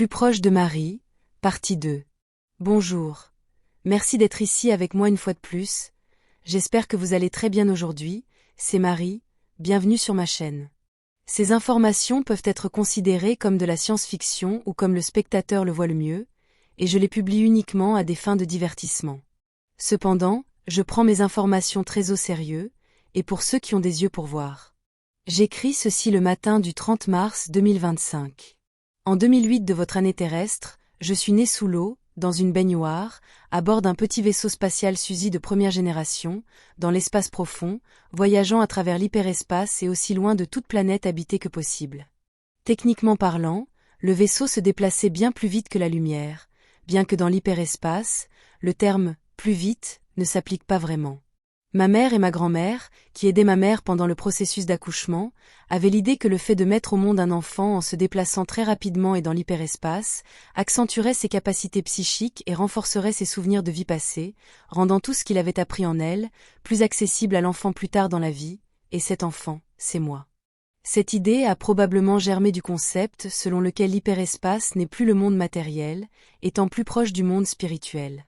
Plus proche de Marie, partie 2. Bonjour. Merci d'être ici avec moi une fois de plus. J'espère que vous allez très bien aujourd'hui. C'est Marie, bienvenue sur ma chaîne. Ces informations peuvent être considérées comme de la science-fiction ou comme le spectateur le voit le mieux, et je les publie uniquement à des fins de divertissement. Cependant, je prends mes informations très au sérieux, et pour ceux qui ont des yeux pour voir. J'écris ceci le matin du 30 mars 2025. En 2008 de votre année terrestre, je suis né sous l'eau, dans une baignoire, à bord d'un petit vaisseau spatial Suzy de première génération, dans l'espace profond, voyageant à travers l'hyperespace et aussi loin de toute planète habitée que possible. Techniquement parlant, le vaisseau se déplaçait bien plus vite que la lumière, bien que dans l'hyperespace, le terme « plus vite » ne s'applique pas vraiment. Ma mère et ma grand-mère, qui aidaient ma mère pendant le processus d'accouchement, avaient l'idée que le fait de mettre au monde un enfant en se déplaçant très rapidement et dans l'hyperespace, accentuerait ses capacités psychiques et renforcerait ses souvenirs de vie passée, rendant tout ce qu'il avait appris en elle, plus accessible à l'enfant plus tard dans la vie, et cet enfant, c'est moi. Cette idée a probablement germé du concept selon lequel l'hyperespace n'est plus le monde matériel, étant plus proche du monde spirituel.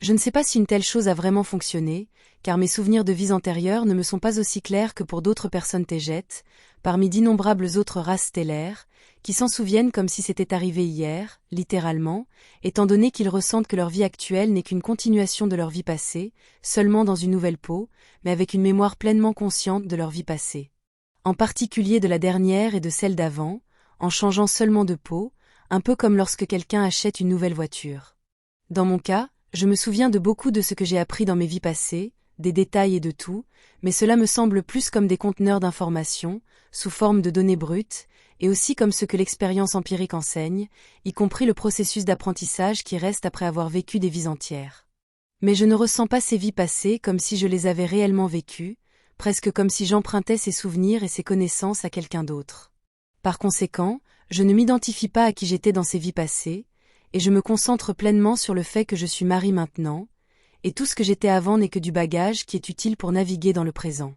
Je ne sais pas si une telle chose a vraiment fonctionné, car mes souvenirs de vies antérieures ne me sont pas aussi clairs que pour d'autres personnes tégètes, parmi d'innombrables autres races stellaires, qui s'en souviennent comme si c'était arrivé hier, littéralement, étant donné qu'ils ressentent que leur vie actuelle n'est qu'une continuation de leur vie passée, seulement dans une nouvelle peau, mais avec une mémoire pleinement consciente de leur vie passée. En particulier de la dernière et de celle d'avant, en changeant seulement de peau, un peu comme lorsque quelqu'un achète une nouvelle voiture. Dans mon cas, je me souviens de beaucoup de ce que j'ai appris dans mes vies passées, des détails et de tout, mais cela me semble plus comme des conteneurs d'informations, sous forme de données brutes, et aussi comme ce que l'expérience empirique enseigne, y compris le processus d'apprentissage qui reste après avoir vécu des vies entières. Mais je ne ressens pas ces vies passées comme si je les avais réellement vécues, presque comme si j'empruntais ces souvenirs et ces connaissances à quelqu'un d'autre. Par conséquent, je ne m'identifie pas à qui j'étais dans ces vies passées, et je me concentre pleinement sur le fait que je suis Marie maintenant, et tout ce que j'étais avant n'est que du bagage qui est utile pour naviguer dans le présent.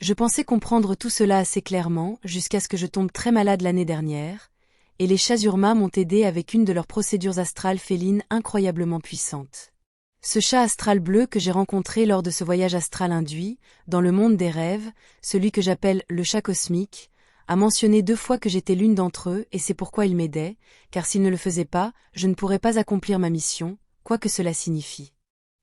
Je pensais comprendre tout cela assez clairement jusqu'à ce que je tombe très malade l'année dernière, et les Chazurma m'ont aidé avec une de leurs procédures astrales félines incroyablement puissantes. Ce chat astral bleu que j'ai rencontré lors de ce voyage astral induit, dans le monde des rêves, celui que j'appelle le chat cosmique, a mentionné 2 fois que j'étais l'une d'entre eux et c'est pourquoi il m'aidait, car s'il ne le faisait pas, je ne pourrais pas accomplir ma mission, quoi que cela signifie.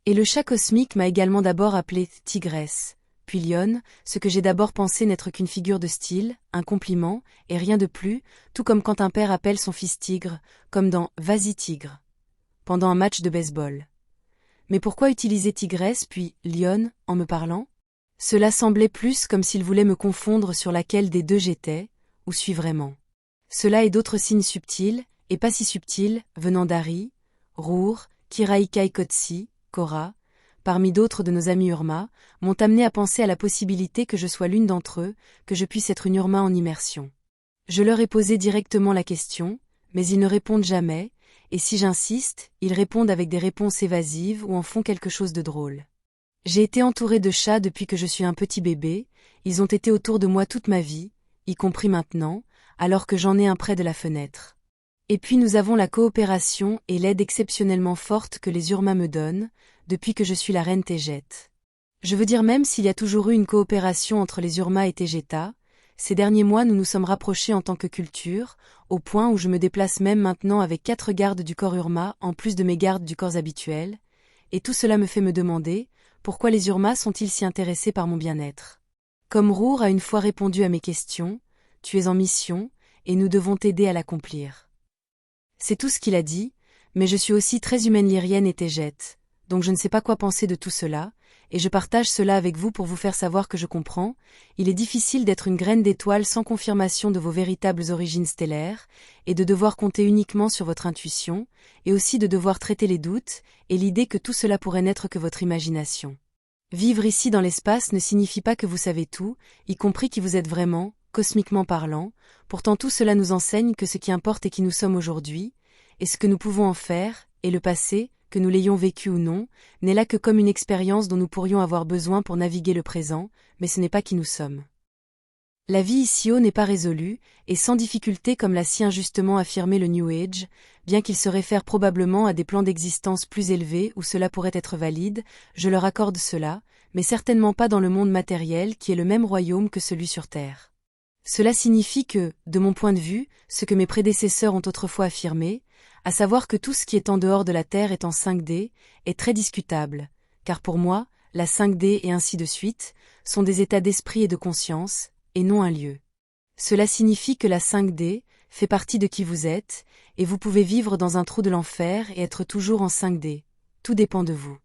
Et le chat cosmique m'a également d'abord appelée tigresse, puis lionne, ce que j'ai d'abord pensé n'être qu'une figure de style, un compliment, et rien de plus, tout comme quand un père appelle son fils tigre, comme dans « Vas-y tigre », pendant un match de baseball. Mais pourquoi utiliser tigresse puis lionne en me parlant ? Cela semblait plus comme s'il voulait me confondre sur laquelle des deux j'étais, ou suis vraiment. Cela et d'autres signes subtils, et pas si subtils, venant d'Ari, Rour, Kiraikai Kotsi, Kora, parmi d'autres de nos amis Urma, m'ont amené à penser à la possibilité que je sois l'une d'entre eux, que je puisse être une Urma en immersion. Je leur ai posé directement la question, mais ils ne répondent jamais, et si j'insiste, ils répondent avec des réponses évasives ou en font quelque chose de drôle. J'ai été entourée de chats depuis que je suis un petit bébé, ils ont été autour de moi toute ma vie, y compris maintenant, alors que j'en ai un près de la fenêtre. Et puis nous avons la coopération et l'aide exceptionnellement forte que les Urma me donnent, depuis que je suis la reine Tégète. Je veux dire même s'il y a toujours eu une coopération entre les Urma et Tégeta, ces derniers mois nous nous sommes rapprochés en tant que culture, au point où je me déplace même maintenant avec 4 gardes du corps Urma en plus de mes gardes du corps habituel, et tout cela me fait me demander, pourquoi les Urma sont-ils si intéressés par mon bien-être ? Comme Rour a une fois répondu à mes questions, tu es en mission, et nous devons t'aider à l'accomplir. C'est tout ce qu'il a dit, mais je suis aussi très humaine lyrienne et tégète, donc je ne sais pas quoi penser de tout cela, et je partage cela avec vous pour vous faire savoir que je comprends, il est difficile d'être une graine d'étoile sans confirmation de vos véritables origines stellaires, et de devoir compter uniquement sur votre intuition, et aussi de devoir traiter les doutes, et l'idée que tout cela pourrait n'être que votre imagination. Vivre ici dans l'espace ne signifie pas que vous savez tout, y compris qui vous êtes vraiment, cosmiquement parlant, pourtant tout cela nous enseigne que ce qui importe est qui nous sommes aujourd'hui, et ce que nous pouvons en faire, et le passé, que nous l'ayons vécu ou non, n'est là que comme une expérience dont nous pourrions avoir besoin pour naviguer le présent, mais ce n'est pas qui nous sommes. La vie ici-haut n'est pas résolue, et sans difficulté comme l'a si injustement affirmé le New Age, bien qu'il se réfère probablement à des plans d'existence plus élevés où cela pourrait être valide, je leur accorde cela, mais certainement pas dans le monde matériel qui est le même royaume que celui sur Terre. Cela signifie que, de mon point de vue, ce que mes prédécesseurs ont autrefois affirmé, à savoir que tout ce qui est en dehors de la Terre est en 5D, est très discutable, car pour moi, la 5D et ainsi de suite, sont des états d'esprit et de conscience, et non un lieu. Cela signifie que la 5D fait partie de qui vous êtes, et vous pouvez vivre dans un trou de l'enfer et être toujours en 5D. Tout dépend de vous.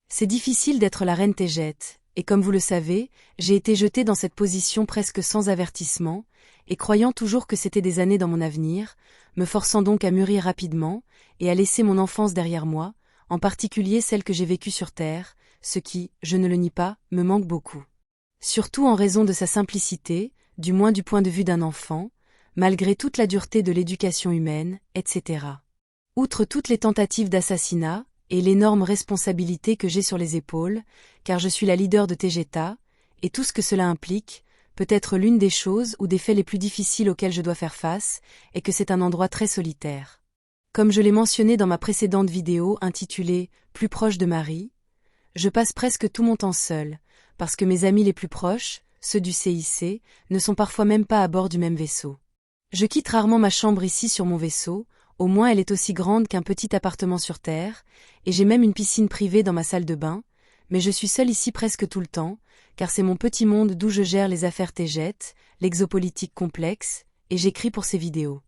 C'est difficile d'être la reine Tejet, et comme vous le savez, j'ai été jetée dans cette position presque sans avertissement, et croyant toujours que c'était des années dans mon avenir, me forçant donc à mûrir rapidement, et à laisser mon enfance derrière moi, en particulier celle que j'ai vécue sur Terre, ce qui, je ne le nie pas, me manque beaucoup. Surtout en raison de sa simplicité, du moins du point de vue d'un enfant, malgré toute la dureté de l'éducation humaine, etc. Outre toutes les tentatives d'assassinat, et l'énorme responsabilité que j'ai sur les épaules, car je suis la leader de Tegeta, et tout ce que cela implique, peut-être l'une des choses ou des faits les plus difficiles auxquels je dois faire face, est que c'est un endroit très solitaire. Comme je l'ai mentionné dans ma précédente vidéo intitulée « Plus proche de Marie », je passe presque tout mon temps seul, parce que mes amis les plus proches, ceux du CIC, ne sont parfois même pas à bord du même vaisseau. Je quitte rarement ma chambre ici sur mon vaisseau, au moins elle est aussi grande qu'un petit appartement sur Terre, et j'ai même une piscine privée dans ma salle de bain, mais je suis seule ici presque tout le temps, car c'est mon petit monde d'où je gère les affaires Tejet, l'exopolitique complexe, et j'écris pour ces vidéos.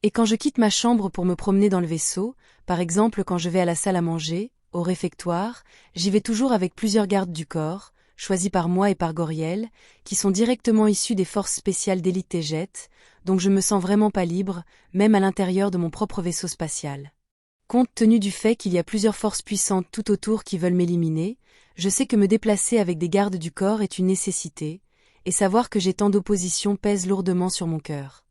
Et quand je quitte ma chambre pour me promener dans le vaisseau, par exemple quand je vais à la salle à manger, au réfectoire, j'y vais toujours avec plusieurs gardes du corps, choisis par moi et par Goriel, qui sont directement issus des forces spéciales d'élite Tejet, donc je me sens vraiment pas libre, même à l'intérieur de mon propre vaisseau spatial. Compte tenu du fait qu'il y a plusieurs forces puissantes tout autour qui veulent m'éliminer, je sais que me déplacer avec des gardes du corps est une nécessité, et savoir que j'ai tant d'opposition pèse lourdement sur mon cœur.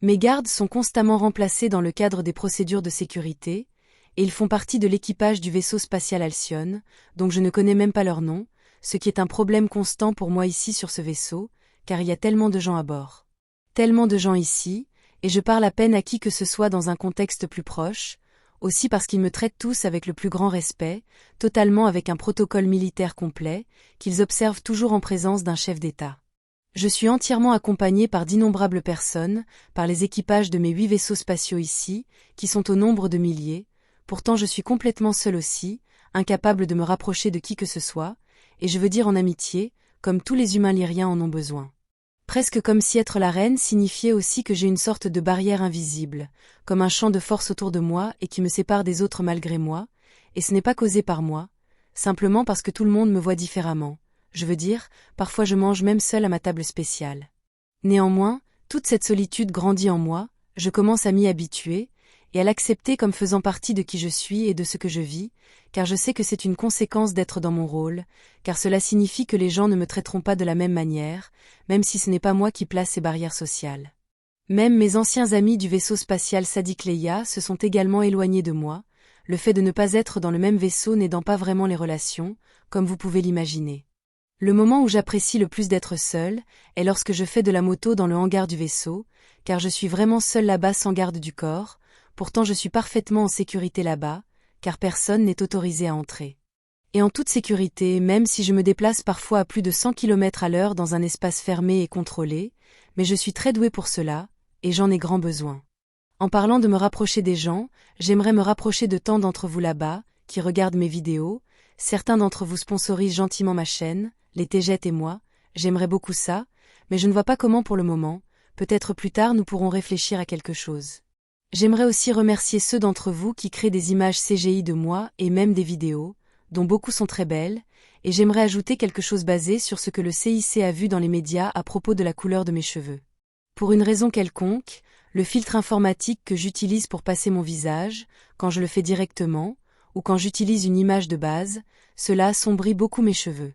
Mes gardes sont constamment remplacés dans le cadre des procédures de sécurité, et ils font partie de l'équipage du vaisseau spatial Alcyon, donc je ne connais même pas leur nom, ce qui est un problème constant pour moi ici sur ce vaisseau, car il y a tellement de gens à bord. Tellement de gens ici, et je parle à peine à qui que ce soit dans un contexte plus proche, aussi parce qu'ils me traitent tous avec le plus grand respect, totalement avec un protocole militaire complet, qu'ils observent toujours en présence d'un chef d'État. Je suis entièrement accompagnée par d'innombrables personnes, par les équipages de mes 8 vaisseaux spatiaux ici, qui sont au nombre de milliers, pourtant je suis complètement seule aussi, incapable de me rapprocher de qui que ce soit, et je veux dire en amitié, comme tous les humains lyriens en ont besoin. Presque comme si être la reine signifiait aussi que j'ai une sorte de barrière invisible, comme un champ de force autour de moi et qui me sépare des autres malgré moi, et ce n'est pas causé par moi, simplement parce que tout le monde me voit différemment. Je veux dire, parfois je mange même seule à ma table spéciale. Néanmoins, toute cette solitude grandit en moi, je commence à m'y habituer, et à l'accepter comme faisant partie de qui je suis et de ce que je vis, car je sais que c'est une conséquence d'être dans mon rôle, car cela signifie que les gens ne me traiteront pas de la même manière, même si ce n'est pas moi qui place ces barrières sociales. Même mes anciens amis du vaisseau spatial Sadiq Leia se sont également éloignés de moi, le fait de ne pas être dans le même vaisseau n'aidant pas vraiment les relations, comme vous pouvez l'imaginer. Le moment où j'apprécie le plus d'être seule est lorsque je fais de la moto dans le hangar du vaisseau, car je suis vraiment seule là-bas sans garde du corps, pourtant je suis parfaitement en sécurité là-bas, car personne n'est autorisé à entrer. Et en toute sécurité, même si je me déplace parfois à plus de 100 km/h dans un espace fermé et contrôlé, mais je suis très douée pour cela, et j'en ai grand besoin. En parlant de me rapprocher des gens, j'aimerais me rapprocher de tant d'entre vous là-bas, qui regardent mes vidéos, certains d'entre vous sponsorisent gentiment ma chaîne, les Tejet et moi, j'aimerais beaucoup ça, mais je ne vois pas comment pour le moment, peut-être plus tard nous pourrons réfléchir à quelque chose. J'aimerais aussi remercier ceux d'entre vous qui créent des images CGI de moi et même des vidéos, dont beaucoup sont très belles, et j'aimerais ajouter quelque chose basé sur ce que le CIC a vu dans les médias à propos de la couleur de mes cheveux. Pour une raison quelconque, le filtre informatique que j'utilise pour passer mon visage, quand je le fais directement, ou quand j'utilise une image de base, cela assombrit beaucoup mes cheveux.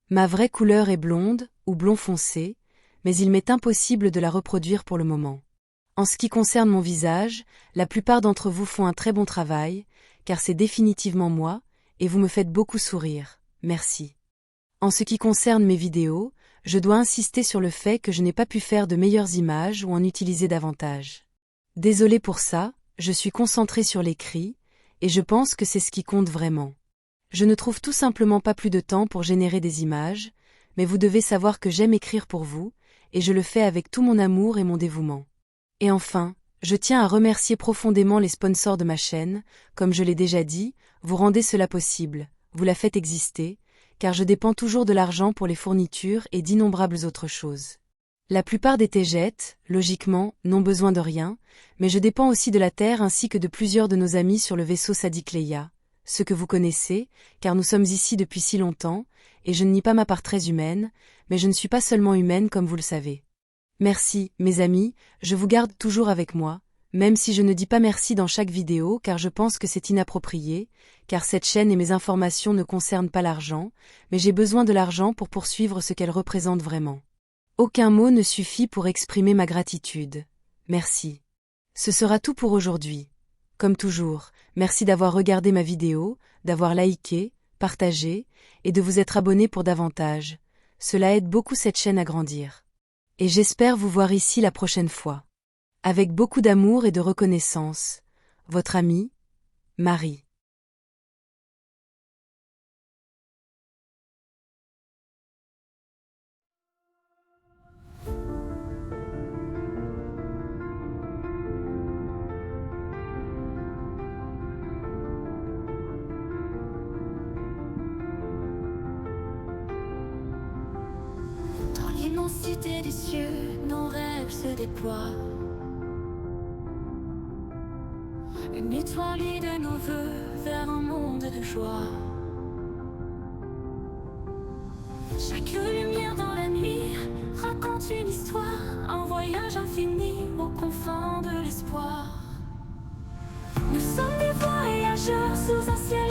Ma vraie couleur est blonde, ou blond foncé, mais il m'est impossible de la reproduire pour le moment. En ce qui concerne mon visage, la plupart d'entre vous font un très bon travail, car c'est définitivement moi, et vous me faites beaucoup sourire, merci. En ce qui concerne mes vidéos, je dois insister sur le fait que je n'ai pas pu faire de meilleures images ou en utiliser davantage. Désolée pour ça, je suis concentrée sur l'écrit, et je pense que c'est ce qui compte vraiment. Je ne trouve tout simplement pas plus de temps pour générer des images, mais vous devez savoir que j'aime écrire pour vous, et je le fais avec tout mon amour et mon dévouement. Et enfin, je tiens à remercier profondément les sponsors de ma chaîne, comme je l'ai déjà dit, vous rendez cela possible, vous la faites exister, car je dépends toujours de l'argent pour les fournitures et d'innombrables autres choses. La plupart des TGET, logiquement, n'ont besoin de rien, mais je dépends aussi de la Terre ainsi que de plusieurs de nos amis sur le vaisseau Sadiq Leia, ceux que vous connaissez, car nous sommes ici depuis si longtemps, et je ne nie pas ma part très humaine, mais je ne suis pas seulement humaine comme vous le savez. Merci, mes amis, je vous garde toujours avec moi, même si je ne dis pas merci dans chaque vidéo car je pense que c'est inapproprié, car cette chaîne et mes informations ne concernent pas l'argent, mais j'ai besoin de l'argent pour poursuivre ce qu'elle représente vraiment. Aucun mot ne suffit pour exprimer ma gratitude. Merci. Ce sera tout pour aujourd'hui. Comme toujours, merci d'avoir regardé ma vidéo, d'avoir liké, partagé, et de vous être abonné pour davantage. Cela aide beaucoup cette chaîne à grandir. Et j'espère vous voir ici la prochaine fois. Avec beaucoup d'amour et de reconnaissance, votre amie, Marie. Dans l'immensité des cieux, nos rêves se déploient. Une étoile guide nos voeux vers un monde de joie. Chaque lumière dans la nuit raconte une histoire, un voyage infini aux confins de l'espoir. Nous sommes des voyageurs sous un ciel